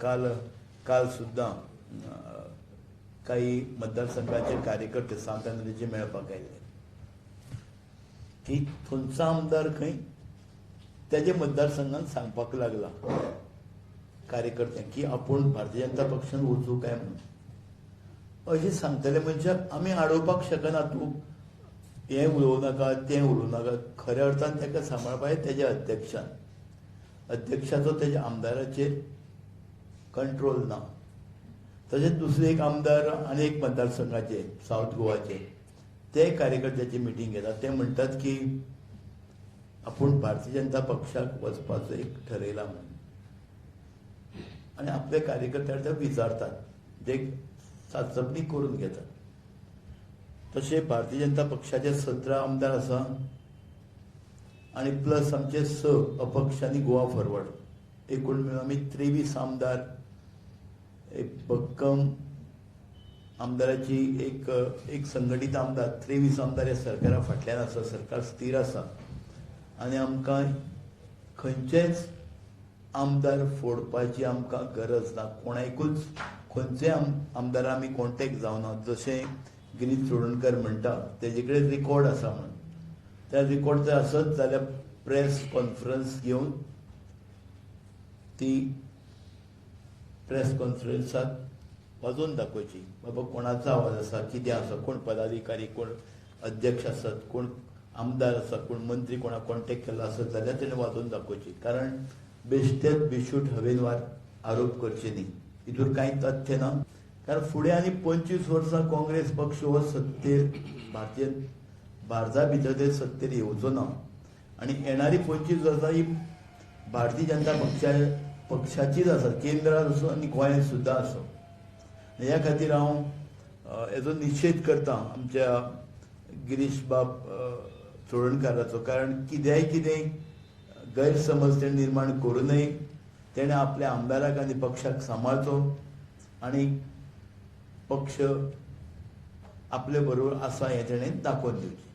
काल काल सुद्धा काही मतदारसंघाचे कार्यकर्ते सांतानगरीचे मेळपाक आयले की थंयचो आमदार खंय त्याचे मतदारसंघात सांगपाक लागला कार्यकर्त्यांक की आपूण भारतीय जनता पक्षान वचूं काय म्हणून अशें सांगतले मनशाक आमी आडोवपाक शकना. तूं हें उलोवं नाका तें उलोवं नाका. खऱ्या अर्थान ताका सांबाळपाक तेज्या अध्यक्षाचो तेज्या आमदाराचेर कंट्रोल ना. तशेंच दुसरे एक आमदार आनी एक मतदारसंघाचे साऊथ गोवाचे ते कार्यकर्त्याची मिटींग घेतात. ते म्हणटात की आपूण भारतीय जनता पक्षाक वचपाचो एक ठरयला म्हणून आनी आपल्या कार्यकर्त्याक ते विचारतात, जे चांचपणी करून घेतात. तशें भारतीय जनता पक्षाचे 17 आमदार आसा आनी प्लस आमचे 6 अपक्ष आनी गोवा फॉरवर्ड, एकूण मेळून आमी 23 आमदार. एक भक्कम आमदाराची एक संघटीत आमदार 23 आमदार ह्या सरकारा फाटल्यान आसा. सरकार स्थिर आसा आनी आमकां खंयचेच आमदार फोडपाची आमकां गरज ना. कोणाकूच खंयचे आमदार आमी कॉन्टेक्ट जावना. जशें गिरीश चोडणकर म्हणटा तेजे कडेन रिकॉर्ड आसा म्हणून. त्या रिकॉर्ड जर आसत जाल्यार प्रेस कॉन्फरन्स घेवन ती प्रेस कॉन्फरन्सात वाजोवन दाखोवची. बाबा कोणाचो आवाज आसा, कितें आसा, कोण पदाधिकारी, कोण अध्यक्ष आसत, कोण आमदार आसा, कोण मंत्री कोणाक कॉन्टेक्ट केला आसत जाल्यार तेणें वाजोवन दाखोवची. कारण बेश्टेच बेशूट हवेनवार आरोप करचे न्ही. हितूर कांय तथ्य ना. कारण फुडें आनी 25 वर्सां काँग्रेस पक्ष हो सत्तेर भारता भितर ते सत्तेर येवचो ना. आनी येणारी 25 वर्सां ही भारतीय जनता पक्षाचीच आसा, केंद्रांत असो आनी गोंयांत सुद्दां असो. ह्या खातीर हांव हेजो निशेध करतां आमच्या गिरीश बाब चोडणकाराचो. कारण कितेंय गैरसमज तेणें निर्माण करूं नये. तेणें आपल्या आमदाराक आनी पक्षाक सांबाळचो आनी पक्ष आपले बरोबर आसा हें तेणें दाखोवन दिवचें.